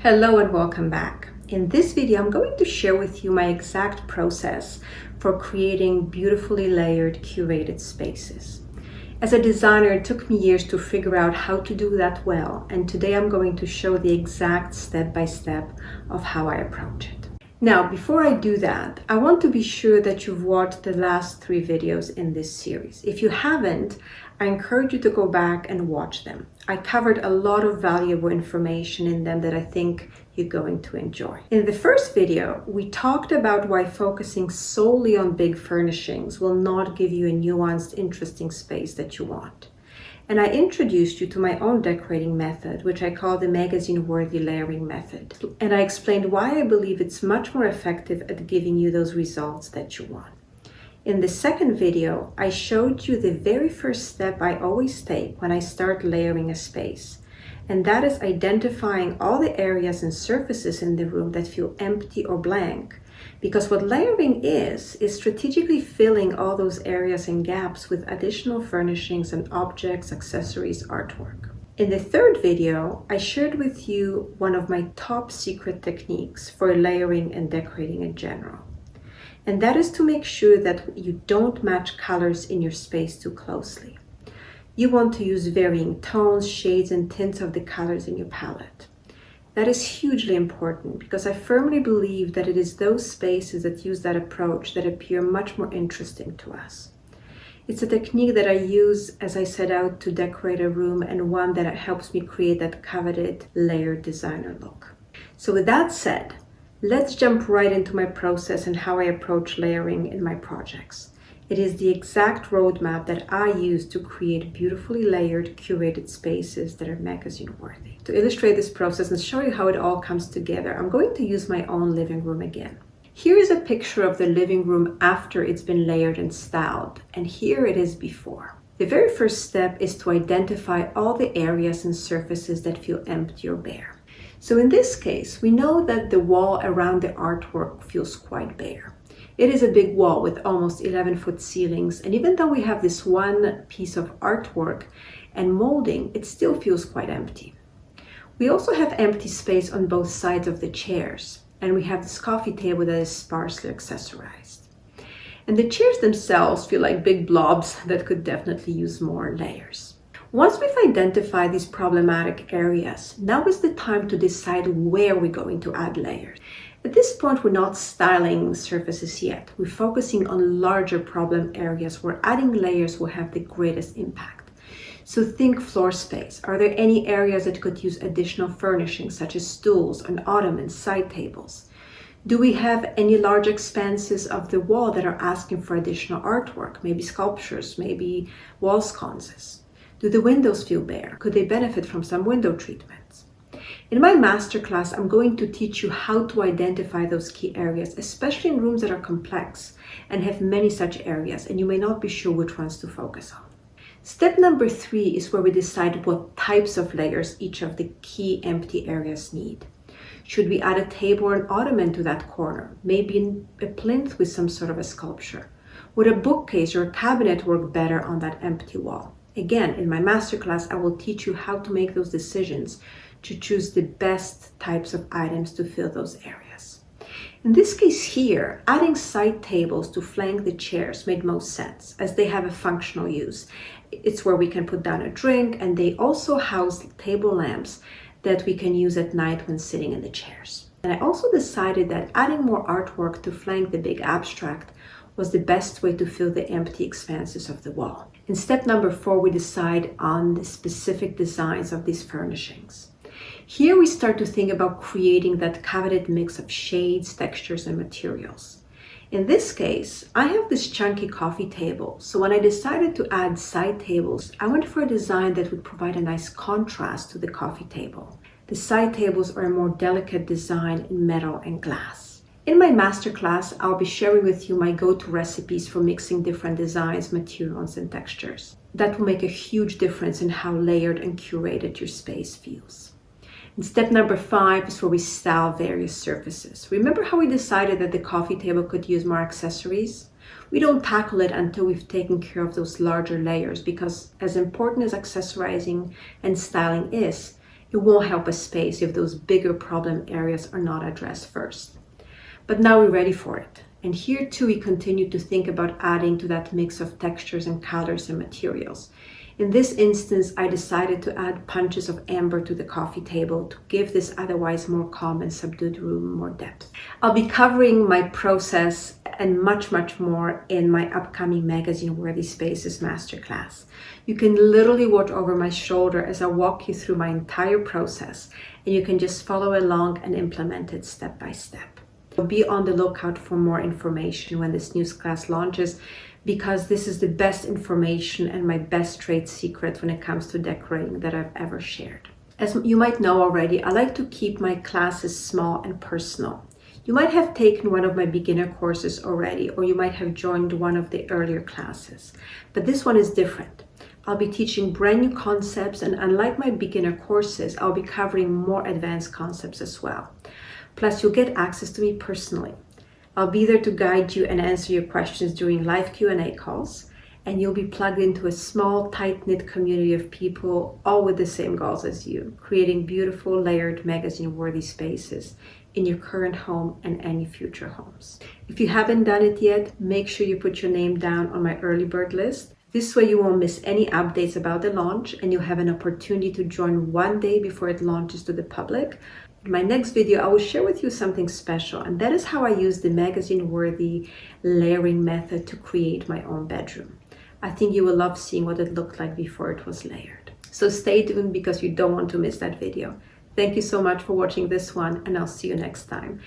Hello and welcome back. In this video, I'm going to share with you my exact process for creating beautifully layered, curated spaces. As a designer, it took me years to figure out how to do that well, and today I'm going to show the exact step-by-step of how I approach it. Now, before I do that, I want to be sure that you've watched the last 3 videos in this series. If you haven't, I encourage you to go back and watch them. I covered a lot of valuable information in them that I think you're going to enjoy. In the first video, we talked about why focusing solely on big furnishings will not give you a nuanced, interesting space that you want. And I introduced you to my own decorating method, which I call the Magazine-Worthy layering method. And I explained why I believe it's much more effective at giving you those results that you want. In the second video, I showed you the very first step I always take when I start layering a space. And that is identifying all the areas and surfaces in the room that feel empty or blank. Because what layering is strategically filling all those areas and gaps with additional furnishings and objects, accessories, artwork. In the third video, I shared with you one of my top secret techniques for layering and decorating in general. And that is to make sure that you don't match colors in your space too closely. You want to use varying tones, shades, and tints of the colors in your palette. That is hugely important because I firmly believe that it is those spaces that use that approach that appear much more interesting to us. It's a technique that I use as I set out to decorate a room and one that helps me create that coveted layered designer look. So with that said, let's jump right into my process and how I approach layering in my projects. It is the exact roadmap that I use to create beautifully layered, curated spaces that are magazine-worthy. To illustrate this process and show you how it all comes together, I'm going to use my own living room again. Here is a picture of the living room after it's been layered and styled, and here it is before. The very first step is to identify all the areas and surfaces that feel empty or bare. So in this case, we know that the wall around the artwork feels quite bare. It is a big wall with almost 11-foot ceilings, and even though we have this one piece of artwork and molding, it still feels quite empty. We also have empty space on both sides of the chairs, and we have this coffee table that is sparsely accessorized. And the chairs themselves feel like big blobs that could definitely use more layers. Once we've identified these problematic areas, now is the time to decide where we're going to add layers. At this point, we're not styling surfaces yet. We're focusing on larger problem areas where adding layers will have the greatest impact. So think floor space. Are there any areas that could use additional furnishings such as stools and ottomans, side tables? Do we have any large expanses of the wall that are asking for additional artwork, maybe sculptures, maybe wall sconces? Do the windows feel bare? Could they benefit from some window treatments? In my masterclass, I'm going to teach you how to identify those key areas, especially in rooms that are complex and have many such areas, and you may not be sure which ones to focus on. Step number 3 is where we decide what types of layers each of the key empty areas need. Should we add a table or an ottoman to that corner? Maybe a plinth with some sort of a sculpture? Would a bookcase or a cabinet work better on that empty wall? Again, in my masterclass, I will teach you how to make those decisions to choose the best types of items to fill those areas. In this case here, adding side tables to flank the chairs made most sense as they have a functional use. It's where we can put down a drink, and they also house table lamps that we can use at night when sitting in the chairs. And I also decided that adding more artwork to flank the big abstract was the best way to fill the empty expanses of the wall. In step number 4, we decide on the specific designs of these furnishings. Here we start to think about creating that coveted mix of shades, textures, and materials. In this case, I have this chunky coffee table, so when I decided to add side tables, I went for a design that would provide a nice contrast to the coffee table. The side tables are a more delicate design in metal and glass. In my masterclass, I'll be sharing with you my go-to recipes for mixing different designs, materials, and textures. That will make a huge difference in how layered and curated your space feels. And step number 5 is where we style various surfaces. Remember how we decided that the coffee table could use more accessories? We don't tackle it until we've taken care of those larger layers, because as important as accessorizing and styling is, It won't help a space if those bigger problem areas are not addressed first. But now we're ready for it. And here too, we continue to think about adding to that mix of textures and colors and materials. In this instance, I decided to add punches of amber to the coffee table to give this otherwise more calm and subdued room more depth. I'll be covering my process and much more in my upcoming Magazine-Worthy Spaces Masterclass. You can literally watch over my shoulder as I walk you through my entire process, and you can just follow along and implement it step by step. Be on the lookout for more information when this news class launches, because this is the best information and my best trade secret when it comes to decorating that I've ever shared. As you might know already, I like to keep my classes small and personal. You might have taken one of my beginner courses already, or you might have joined one of the earlier classes, but this one is different. I'll be teaching brand new concepts, and unlike my beginner courses, I'll be covering more advanced concepts as well. Plus, you'll get access to me personally. I'll be there to guide you and answer your questions during live Q&A calls, and you'll be plugged into a small, tight-knit community of people, all with the same goals as you, creating beautiful, layered, magazine-worthy spaces in your current home and any future homes. If you haven't done it yet, make sure you put your name down on my early bird list. This way you won't miss any updates about the launch, and you'll have an opportunity to join one day before it launches to the public. In my next video, I will share with you something special, and that is how I use the magazine-worthy layering method to create my own bedroom. I think you will love seeing what it looked like before it was layered. So stay tuned because you don't want to miss that video. Thank you so much for watching this one, and I'll see you next time.